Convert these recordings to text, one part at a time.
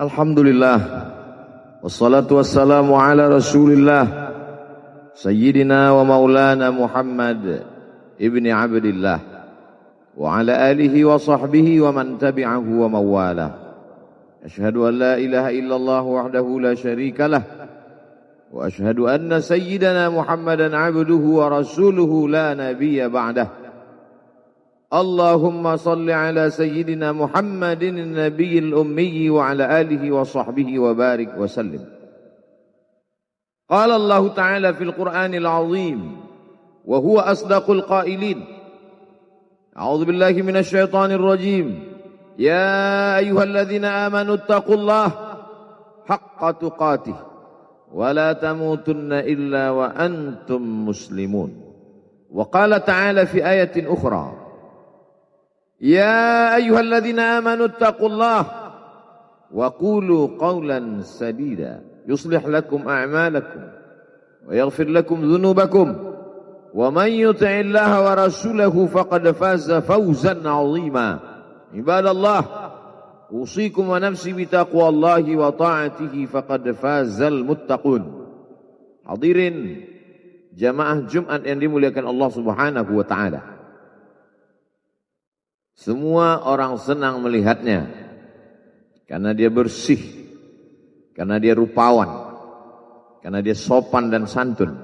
Alhamdulillah, wassalatu wassalamu ala rasulillah, sayyidina wa maulana Muhammad ibni abdillah, wa ala alihi wa sahbihi wa man tabi'ahu wa mawala. Ashhadu an la ilaha illallah wahdahu la syarika lah, wa ashhadu anna sayyidana Muhammadan abduhu wa rasuluhu la nabiyya ba'dah. Allahumma salli ala sayyidina Muhammadin nabiyil ummi wa ala alihi wa sahbihi wa barik wa sallim. Qala Allah Ta'ala fil Qur'anil azim wa huwa asdaqul qailin. A'udzu billahi minasy syaithanir rajim. Ya ayyuhalladzina amanu taqullaha haqqa tuqatih wa la tamutunna illa wa antum muslimun. Wa qala ta'ala fi ayatin ukhra. Ya ayyuhalladzina amanu taqullaha wa qulu qawlan sadida yuslih lakum a'malakum wa yaghfir lakum dhunubakum wa man yuti'illaha wa rasulahu faqad faza fawzan 'azima. Ibadallah, usikum wa nafsi bitaqwallahi wa ta'atihi faqad fazal muttaqun. Hadirin jamaah Jumat yang dimuliakan Allah Subhanahu wa taala. Semua orang senang melihatnya karena dia bersih, karena dia rupawan, karena dia sopan dan santun,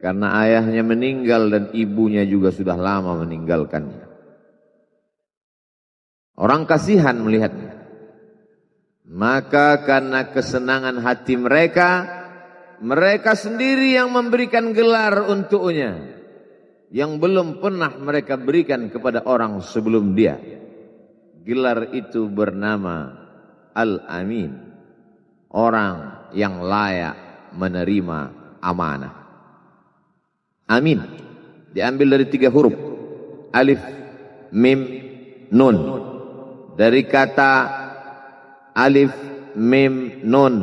karena ayahnya meninggal dan ibunya juga sudah lama meninggalkannya. Orang kasihan melihatnya. Maka karena kesenangan hati mereka, mereka sendiri yang memberikan gelar untuknya yang belum pernah mereka berikan kepada orang sebelum dia. Gelar itu bernama Al-Amin, orang yang layak menerima amanah. Amin diambil dari 3 huruf, alif, mim, nun. Dari kata alif, mim, nun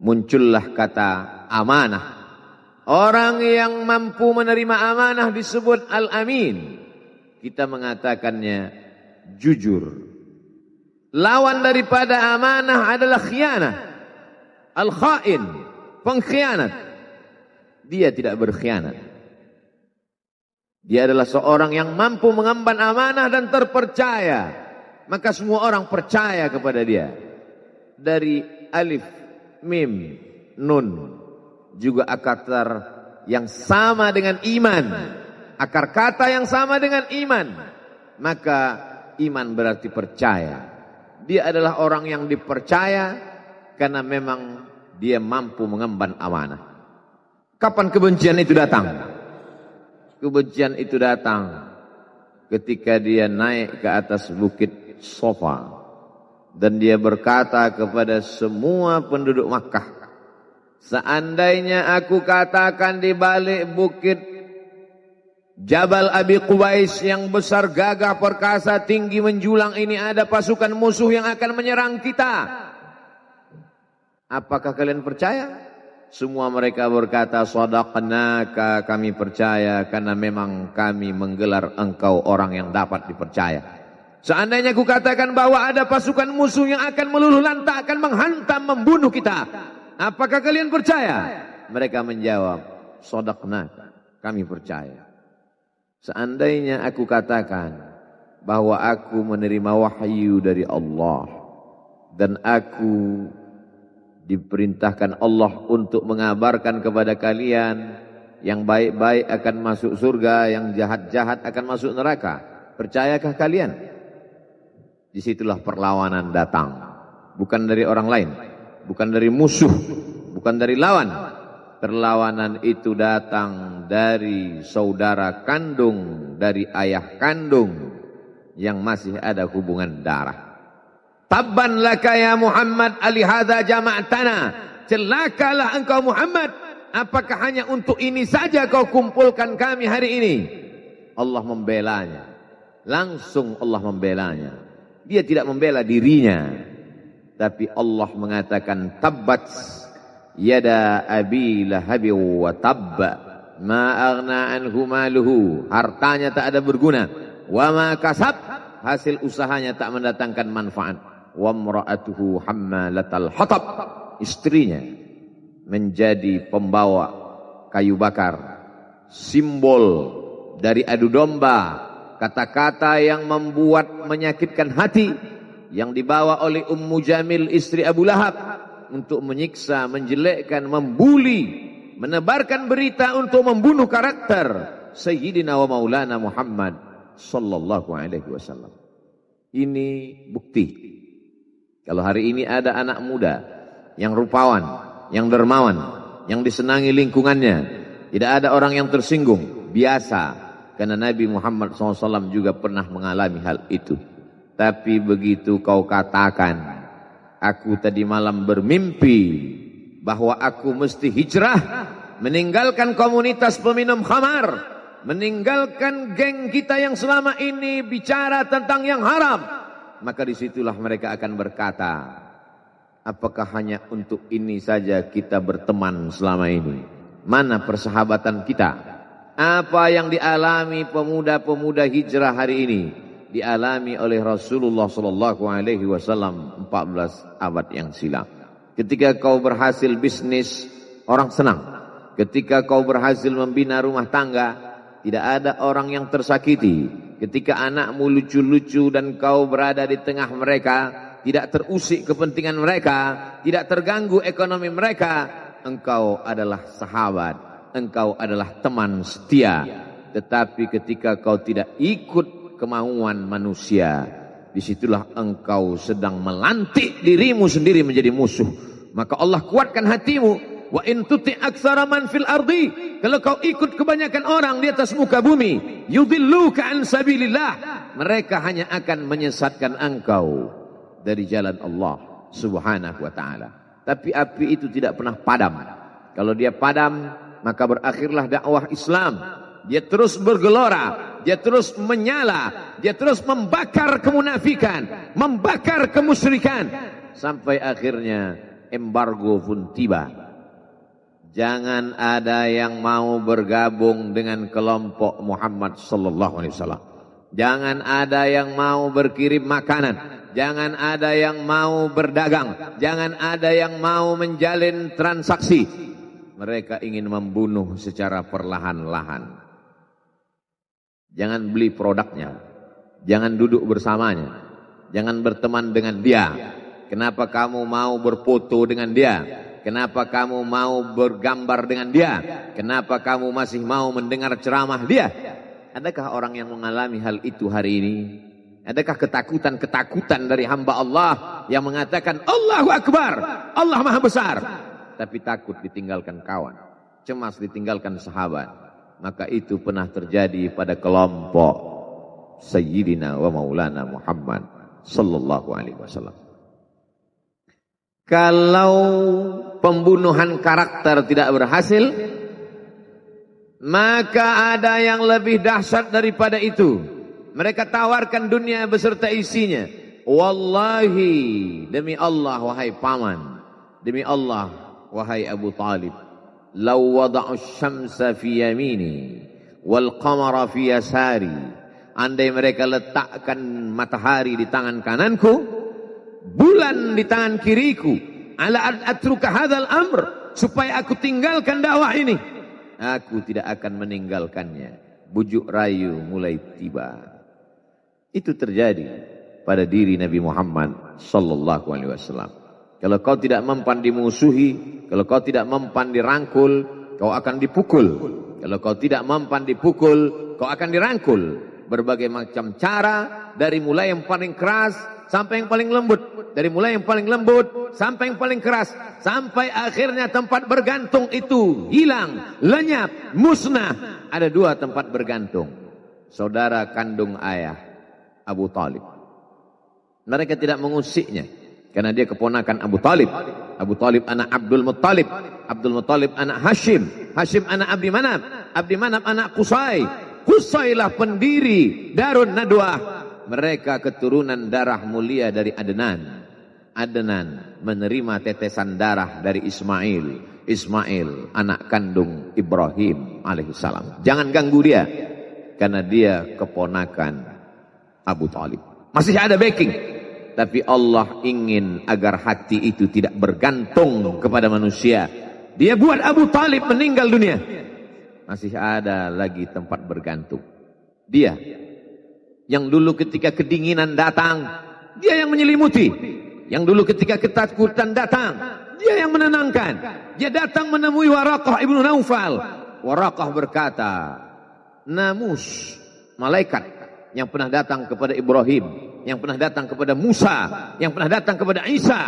muncullah kata amanah. Orang yang mampu menerima amanah disebut Al-Amin. Kita mengatakannya jujur. Lawan daripada amanah adalah khianah. Al-Khain, pengkhianat. Dia tidak berkhianat. Dia adalah seorang yang mampu mengemban amanah dan terpercaya. Maka semua orang percaya kepada dia. Dari alif, mim, nun. Juga akar yang sama dengan iman. Akar kata yang sama dengan iman. Maka iman berarti percaya. Dia adalah orang yang dipercaya karena memang dia mampu mengemban amanah. Kapan kebencian itu datang? Kebencian itu datang ketika dia naik ke atas bukit Sofa dan dia berkata kepada semua penduduk Makkah, seandainya aku katakan di balik bukit Jabal Abi Qubais yang besar, gagah, perkasa, tinggi, menjulang ini ada pasukan musuh yang akan menyerang kita, apakah kalian percaya? Semua mereka berkata, shadaqnaka, kami percaya karena memang kami menggelar engkau orang yang dapat dipercaya. Seandainya aku katakan bahwa ada pasukan musuh yang akan meluluh lantakkan, menghantam, membunuh kita, apakah kalian percaya? Mereka menjawab, shadaqnaka, kami percaya. Seandainya aku katakan bahwa aku menerima wahyu dari Allah dan aku diperintahkan Allah untuk mengabarkan kepada kalian yang baik-baik akan masuk surga, yang jahat-jahat akan masuk neraka, percayakah kalian? Disitulah perlawanan datang, bukan dari orang lain, bukan dari musuh, bukan dari lawan. Perlawanan itu datang dari saudara kandung, dari ayah kandung yang masih ada hubungan darah. Tabban laka ya Muhammad alihadza jama'tana. Celakalah engkau Muhammad, apakah hanya untuk ini saja kau kumpulkan kami hari ini? Allah membelanya. Langsung Allah membelanya. Dia tidak membela dirinya, tapi Allah mengatakan tabbat yada abi lahabi wa tabba ma aghna anhu maluhu. Hartanya tak ada berguna. Wa ma kasab, hasil usahanya tak mendatangkan manfaat. wa imra'atuhu hammalatal hatab, istrinya menjadi pembawa kayu bakar, simbol dari adu domba, kata-kata yang membuat menyakitkan hati yang dibawa oleh Ummu Jamil istri Abu Lahab untuk menyiksa, menjelekkan, membuli, menebarkan berita untuk membunuh karakter Sayyidina wa Maulana Muhammad sallallahu alaihi wasallam. Ini bukti kalau hari ini ada anak muda yang rupawan, yang dermawan, yang disenangi lingkungannya, tidak ada orang yang tersinggung, biasa, karena Nabi Muhammad SAW juga pernah mengalami hal itu. Tapi begitu kau katakan, aku tadi malam bermimpi bahwa aku mesti hijrah, meninggalkan komunitas peminum khamar, meninggalkan geng kita yang selama ini bicara tentang yang haram, maka disitulah mereka akan berkata, apakah hanya untuk ini saja kita berteman selama ini? Mana persahabatan kita? Apa yang dialami pemuda-pemuda hijrah hari ini dialami oleh Rasulullah sallallahu alaihi wasallam 14 abad yang silam. Ketika kau berhasil bisnis, orang senang. Ketika kau berhasil membina rumah tangga, tidak ada orang yang tersakiti. Ketika anakmu lucu-lucu dan kau berada di tengah mereka, tidak terusik kepentingan mereka, tidak terganggu ekonomi mereka, engkau adalah sahabat, engkau adalah teman setia. Tetapi ketika kau tidak ikut kemauan manusia, disitulah engkau sedang melantik dirimu sendiri menjadi musuh. Maka Allah kuatkan hatimu. Wa in tuti' aktsara man fil ardi, kalau kau ikut kebanyakan orang di atas muka bumi, yudilluka an sabilillah, mereka hanya akan menyesatkan engkau dari jalan Allah Subhanahu wa taala. Tapi api itu tidak pernah padam. Kalau dia padam, maka berakhirlah dakwah Islam. Dia terus bergelora, dia terus menyala, dia terus membakar kemunafikan, membakar kemusyrikan, sampai akhirnya embargo pun tiba. Jangan ada yang mau bergabung dengan kelompok Muhammad sallallahu alaihi wasallam. Jangan ada yang mau berkirim makanan, jangan ada yang mau berdagang, jangan ada yang mau menjalin transaksi. Mereka ingin membunuh secara perlahan-lahan. Jangan beli produknya, jangan duduk bersamanya, jangan berteman dengan dia. Kenapa kamu mau berfoto dengan dia? Kenapa kamu mau bergambar dengan dia? Kenapa kamu masih mau mendengar ceramah dia? Adakah orang yang mengalami hal itu hari ini? Adakah ketakutan-ketakutan dari hamba Allah yang mengatakan Allahu Akbar, Allah Maha Besar, tapi takut ditinggalkan kawan, cemas ditinggalkan sahabat? Maka itu pernah terjadi pada kelompok Sayyidina wa Maulana Muhammad sallallahu alaihi wasallam. Kalau pembunuhan karakter tidak berhasil, maka ada yang lebih dahsyat daripada itu. Mereka tawarkan dunia beserta isinya. Wallahi, demi Allah wahai paman, demi Allah wahai Abu Talib, law wada'u syamsa fi yamini wal qamara fi yasari, andai mereka letakkan matahari di tangan kananku, bulan di tangan kiriku, ala atruka hadzal amr, supaya aku tinggalkan dakwah ini, aku tidak akan meninggalkannya. Bujuk rayu mulai tiba. Itu terjadi pada diri Nabi Muhammad sallallahu alaihi wasallam. Kalau kau tidak mempan dimusuhi, kalau kau tidak mempan dirangkul, kau akan dipukul. Kalau kau tidak mempan dipukul, kau akan dirangkul. Berbagai macam cara, dari mulai yang paling keras sampai yang paling lembut, dari mulai yang paling lembut sampai yang paling keras, sampai akhirnya tempat bergantung itu hilang, lenyap, musnah. Ada dua tempat bergantung, saudara kandung ayah Abu Talib. Mereka tidak mengusiknya karena dia keponakan Abu Talib. Abu Talib anak Abdul Muttalib, Abdul Muttalib anak Hashim, Hashim anak Abdi Manaf, Abdi Manaf anak Qusay, Qusaylah pendiri Darun Nadwah. Mereka keturunan darah mulia dari Adnan. Adnan menerima tetesan darah dari Ismail. Ismail anak kandung Ibrahim alaihissalam. Jangan ganggu dia, karena dia keponakan Abu Talib. Masih ada backing. Tapi Allah ingin agar hati itu tidak bergantung kepada manusia. Dia buat Abu Talib meninggal dunia, masih ada lagi tempat bergantung. Dia yang dulu ketika kedinginan datang, dia yang menyelimuti. Yang dulu ketika ketakutan datang, dia yang menenangkan. Dia datang menemui Waraqah ibnu Naufal. Waraqah berkata, Namus, malaikat yang pernah datang kepada Ibrahim, yang pernah datang kepada Musa, yang pernah datang kepada Isa,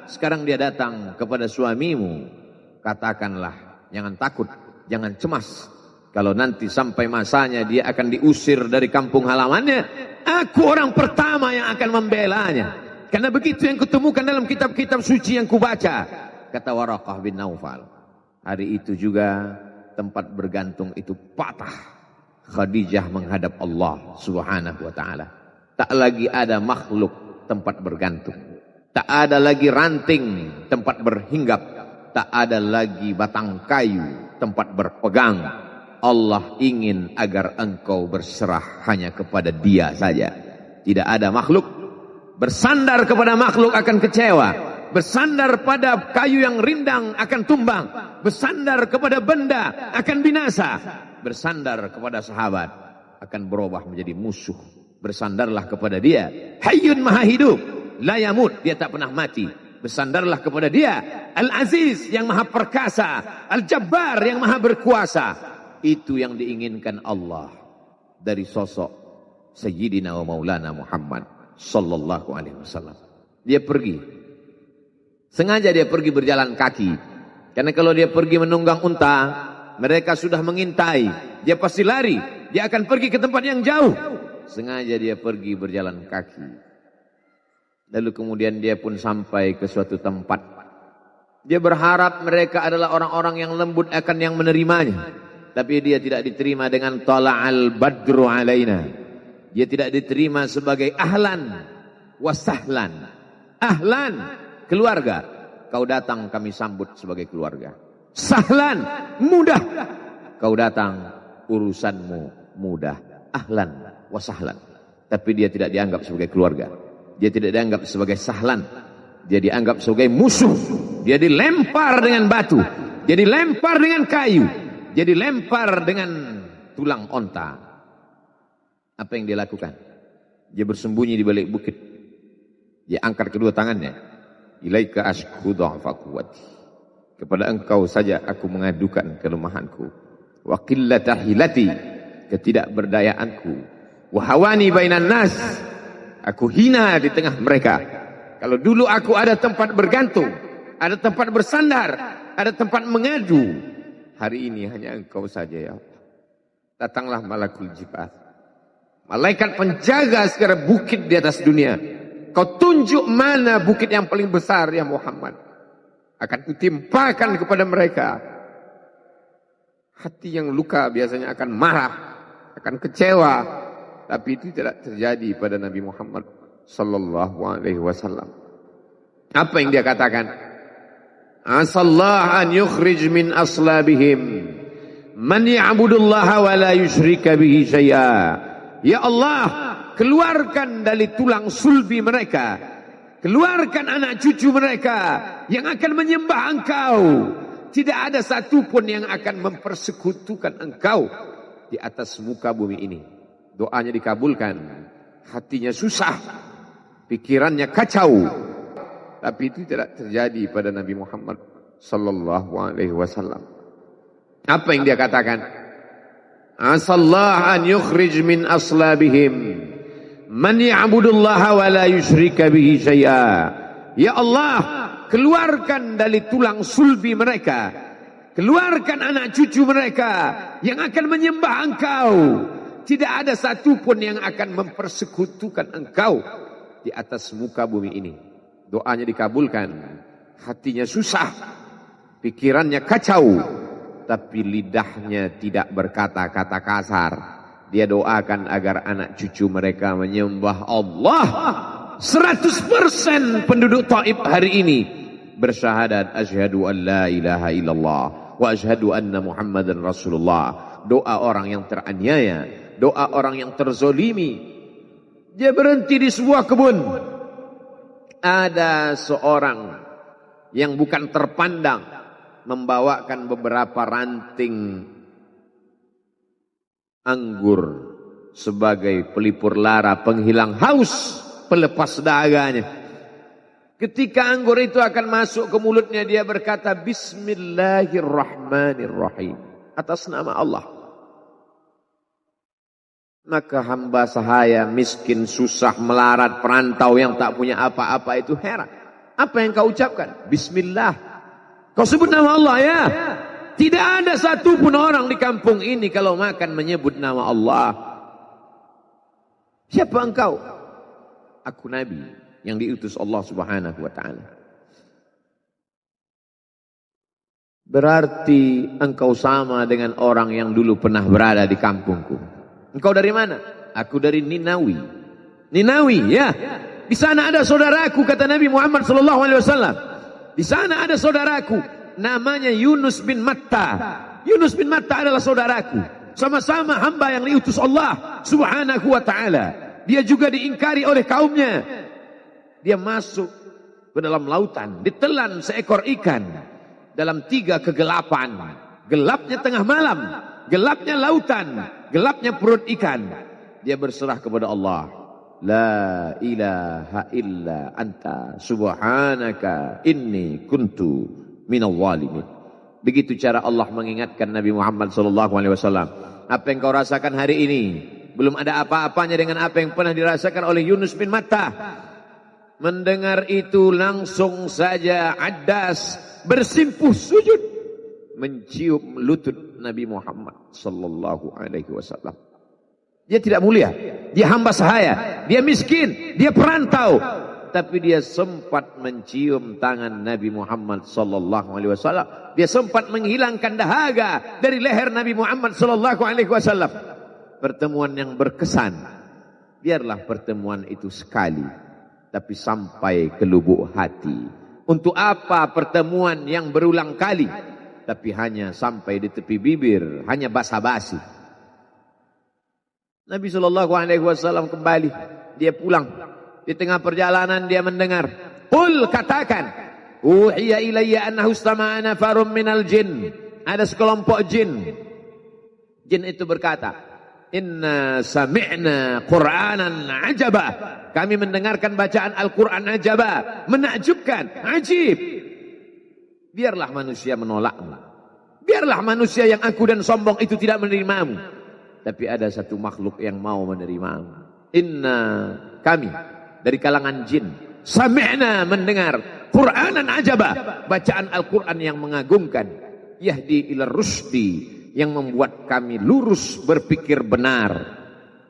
sekarang dia datang kepada suamimu. Katakanlah, jangan takut, jangan cemas. Kalau nanti sampai masanya dia akan diusir dari kampung halamannya, aku orang pertama yang akan membelanya. Karena begitu yang kutemukan dalam kitab-kitab suci yang kubaca. Kata Waraqah bin Naufal. Hari itu juga tempat bergantung itu patah. Khadijah menghadap Allah subhanahu wa ta'ala. Tak lagi ada makhluk tempat bergantung. Tak ada lagi ranting tempat berhinggap. Tak ada lagi batang kayu tempat berpegang. Allah ingin agar engkau berserah hanya kepada Dia saja. Tidak ada makhluk. Bersandar kepada makhluk akan kecewa. Bersandar pada kayu yang rindang akan tumbang. Bersandar kepada benda akan binasa. Bersandar kepada sahabat akan berubah menjadi musuh. Bersandarlah kepada Dia. Hayyun maha hidup, la yamut, Dia tak pernah mati. Bersandarlah kepada Dia. Al-Aziz yang maha perkasa, Al-Jabbar yang maha berkuasa. Itu yang diinginkan Allah dari sosok Sayyidina wa Maulana Muhammad sallallahu alaihi wasallam. Dia pergi. Sengaja dia pergi berjalan kaki. Karena kalau dia pergi menunggang unta, mereka sudah mengintai. Dia pasti lari. Dia akan pergi ke tempat yang jauh. Sengaja dia pergi berjalan kaki. Lalu kemudian dia pun sampai ke suatu tempat. Dia berharap mereka adalah orang-orang yang lembut akan yang menerimanya. Tapi dia tidak diterima dengan tala'al badru alaina. Dia tidak diterima sebagai ahlan wasahlan. Ahlan, keluarga. Kau datang kami sambut sebagai keluarga. Sahlan, mudah. Kau datang, urusanmu mudah. Ahlan wasahlan. Tapi dia tidak dianggap sebagai keluarga. Dia tidak dianggap sebagai sahlan. Dia dianggap sebagai musuh. Dia dilempar dengan batu. Dia dilempar dengan kayu. Dia dilempar dengan tulang onta. Apa yang dia lakukan? Dia bersembunyi di balik bukit. Dia angkat kedua tangannya. Ilaika ashku dha'fa quwwati. Kepada engkau saja aku mengadukan kelemahanku. Wa qillata hilati, ketidakberdayaanku. Wa hawani bainan nas, aku hina di tengah mereka. Kalau dulu aku ada tempat bergantung, ada tempat bersandar, ada tempat mengadu, hari ini hanya engkau saja ya Allah. Datanglah malakul jibal, malaikat penjaga segala bukit di atas dunia. Kau tunjuk mana bukit yang paling besar ya Muhammad. Akan kutimpakan kepada mereka. Hati yang luka biasanya akan marah, akan kecewa. Tapi itu tidak terjadi pada Nabi Muhammad sallallahu alaihi wasallam. Apa yang dia katakan? Asallahu an yukhrij min aslabihim man ya'budullaha wa la yusyrika bihi syai'a. Ya Allah, keluarkan dari tulang sulbi mereka, keluarkan anak cucu mereka yang akan menyembah engkau. Tidak ada satupun yang akan mempersekutukan engkau di atas muka bumi ini. Doanya dikabulkan, hatinya susah, pikirannya kacau. Tapi itu tidak terjadi pada Nabi Muhammad sallallahu alaihi wasallam. Apa yang dia katakan? Asallahu an yukhrij min aslabihim man ya'budullaha wa la yusyrika bihi syai'a. Ya Allah, keluarkan dari tulang sulbi mereka, keluarkan anak cucu mereka yang akan menyembah engkau. Tidak ada satupun yang akan mempersekutukan engkau di atas muka bumi ini. Doanya dikabulkan, hatinya susah, pikirannya kacau, tapi lidahnya tidak berkata-kata kasar. Dia doakan agar anak cucu mereka menyembah Allah. 100% penduduk Taif hari ini bersyahadat asyhadu an la ilaha illallah wa asyhadu anna Muhammadan Rasulullah. Doa orang yang teraniaya, doa orang yang terzolimi. Dia berhenti di sebuah kebun. ada seorang yang bukan terpandang membawakan beberapa ranting anggur sebagai pelipur lara, penghilang haus, pelepas dahaganya. Ketika anggur itu akan masuk ke mulutnya, dia berkata Bismillahirrahmanirrahim, atas nama Allah. Maka hamba sahaya, miskin, susah, melarat, perantau yang tak punya apa-apa itu heran. Apa yang kau ucapkan? Bismillah. Kau sebut nama Allah ya. Tidak ada satupun orang di kampung ini kalau makan menyebut nama Allah. Siapa engkau? Aku Nabi yang diutus Allah Subhanahu wa ta'ala. Berarti engkau sama dengan orang yang dulu pernah berada di kampungku. Engkau dari mana? Aku dari Ninawi. Ninawi ya. Di sana ada saudaraku, kata Nabi Muhammad SAW. Di sana ada saudaraku, namanya Yunus bin Matta. Yunus bin Matta adalah saudaraku. Sama-sama hamba yang diutus Allah Subhanahu wa ta'ala. Dia juga diingkari oleh kaumnya. Dia masuk ke dalam lautan, ditelan seekor ikan dalam 3 kegelapan. Gelapnya tengah malam, gelapnya lautan, gelapnya perut ikan. Dia berserah kepada Allah. La ilaha illa anta subhanaka inni kuntu minal zalimin. Begitu cara Allah mengingatkan Nabi Muhammad SAW. Apa yang kau rasakan hari ini belum ada apa-apanya dengan apa yang pernah dirasakan oleh Yunus bin Matta. Mendengar itu langsung saja Addas bersimpuh sujud mencium lutut Nabi Muhammad SAW. Dia tidak mulia, dia hamba sahaya, dia miskin, dia perantau, tapi dia sempat mencium tangan Nabi Muhammad SAW. Dia sempat menghilangkan dahaga dari leher Nabi Muhammad SAW. Pertemuan yang berkesan. Biarlah pertemuan itu sekali, tapi sampai ke lubuk hati. Untuk apa pertemuan yang berulang kali, tapi hanya sampai di tepi bibir, hanya basa-basi. Nabi SAW kembali, dia pulang. Di tengah perjalanan dia mendengar, qul, katakan, uhiya ilayya annahu istama'a nafarun minal jin. Ada sekelompok jin. Jin itu berkata, inna sami'na Qur'anan ajaba. Kami mendengarkan bacaan Al-Quran ajaba, menakjubkan, ajib. Biarlah manusia menolakmu. Biarlah manusia yang aku dan sombong itu tidak menerimamu. Tapi ada satu makhluk yang mau menerimamu. Inna, kami dari kalangan jin, sami'na, mendengar Qur'anan ajaba, bacaan Al-Quran yang mengagumkan, yahdi ila rusdi, yang membuat kami lurus berpikir benar.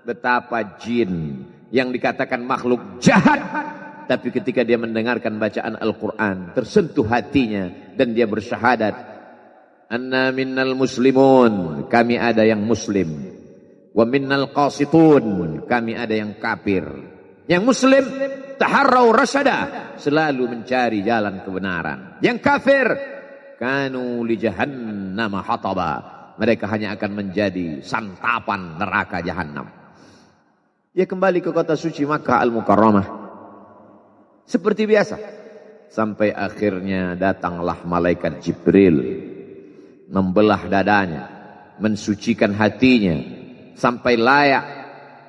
Betapa jin yang dikatakan makhluk jahat, tapi ketika dia mendengarkan bacaan Al-Quran, tersentuh hatinya dan dia bersyahadat, anna minnal muslimun, kami ada yang muslim, wa minnal qasitun, kami ada yang kafir. Yang muslim taharrau rasyada, selalu mencari jalan kebenaran. Yang kafir kanu li jahannam hataba, mereka hanya akan menjadi santapan neraka jahanam. Dia kembali ke kota suci Makkah Al-Mukarramah seperti biasa, sampai akhirnya datanglah malaikat Jibril, membelah dadanya, mensucikan hatinya sampai layak,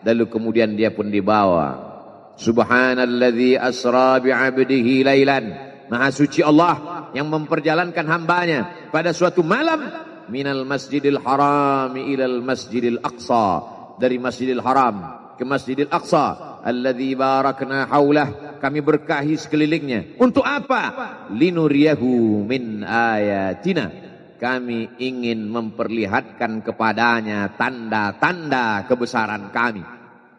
lalu kemudian dia pun dibawa. Subhanalladzi asra bi'abdihi lailan, maha suci Allah yang memperjalankan hambanya pada suatu malam, minal masjidil haram ilal masjidil aqsa, dari masjidil haram ke masjidil aqsa, alladzi barakna haulah, kami berkahi sekelilingnya. Untuk apa? Linuriyahu min ayatina, kami ingin memperlihatkan kepadanya tanda-tanda kebesaran kami.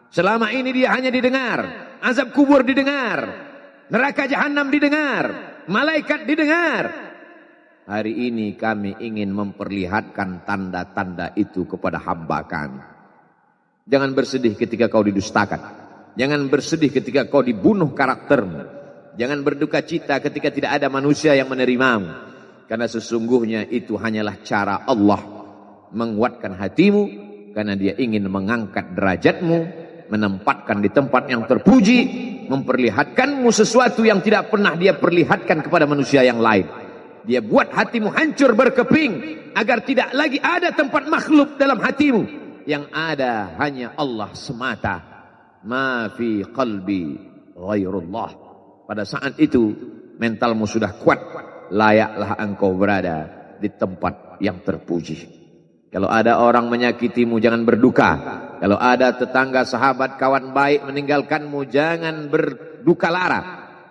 Selama ini dia hanya didengar, azab kubur didengar, neraka jahanam didengar, malaikat didengar. Hari ini kami ingin memperlihatkan tanda-tanda itu kepada hamba kami. Jangan bersedih ketika kau didustakan. Jangan bersedih ketika kau dibunuh karaktermu. Jangan berduka cita ketika tidak ada manusia yang menerimamu. Karena sesungguhnya itu hanyalah cara Allah menguatkan hatimu, karena dia ingin mengangkat derajatmu, menempatkan di tempat yang terpuji, memperlihatkanmu sesuatu yang tidak pernah dia perlihatkan kepada manusia yang lain. Dia buat hatimu hancur berkeping agar tidak lagi ada tempat makhluk dalam hatimu. Yang ada hanya Allah semata. Ma fi qalbi ghairullah. Pada saat itu mentalmu sudah kuat. Layaklah engkau berada di tempat yang terpuji. Kalau ada orang menyakitimu, jangan berduka. Kalau ada tetangga, sahabat, kawan baik meninggalkanmu, jangan berduka lara.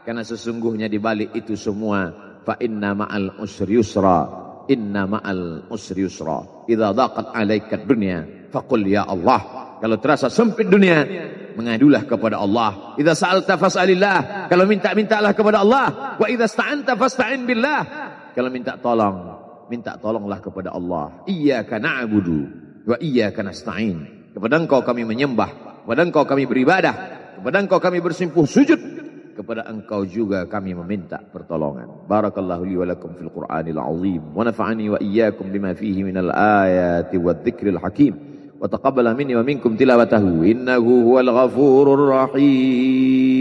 Karena sesungguhnya di balik itu semua, fa inna ma'al usri yusra, inna ma'al usri yusra. Idza dhaqat 'alaika dunya faqul ya Allah. Kalau terasa sempit dunia, mengadulah kepada Allah. Idza sa'alta fas'alillah. Kalau minta-mintalah kepada Allah. Wa idza sta'anta fasta'in billah. Kalau minta tolonglah kepada Allah. Iyyaka na'budu wa iyyaka nasta'in. Kepada Engkau kami menyembah, kepada Engkau kami beribadah, kepada Engkau kami bersimpuh sujud, kepada Engkau juga kami meminta pertolongan. Barakallahu li wa lakum fil Qur'anil azim wa nafa'ani wa iyyakum bima fihi minal ayati wadh-dhikril hakim wa taqabbala minni wa minkum tilawatahu innahu huwal ghafurur rahim.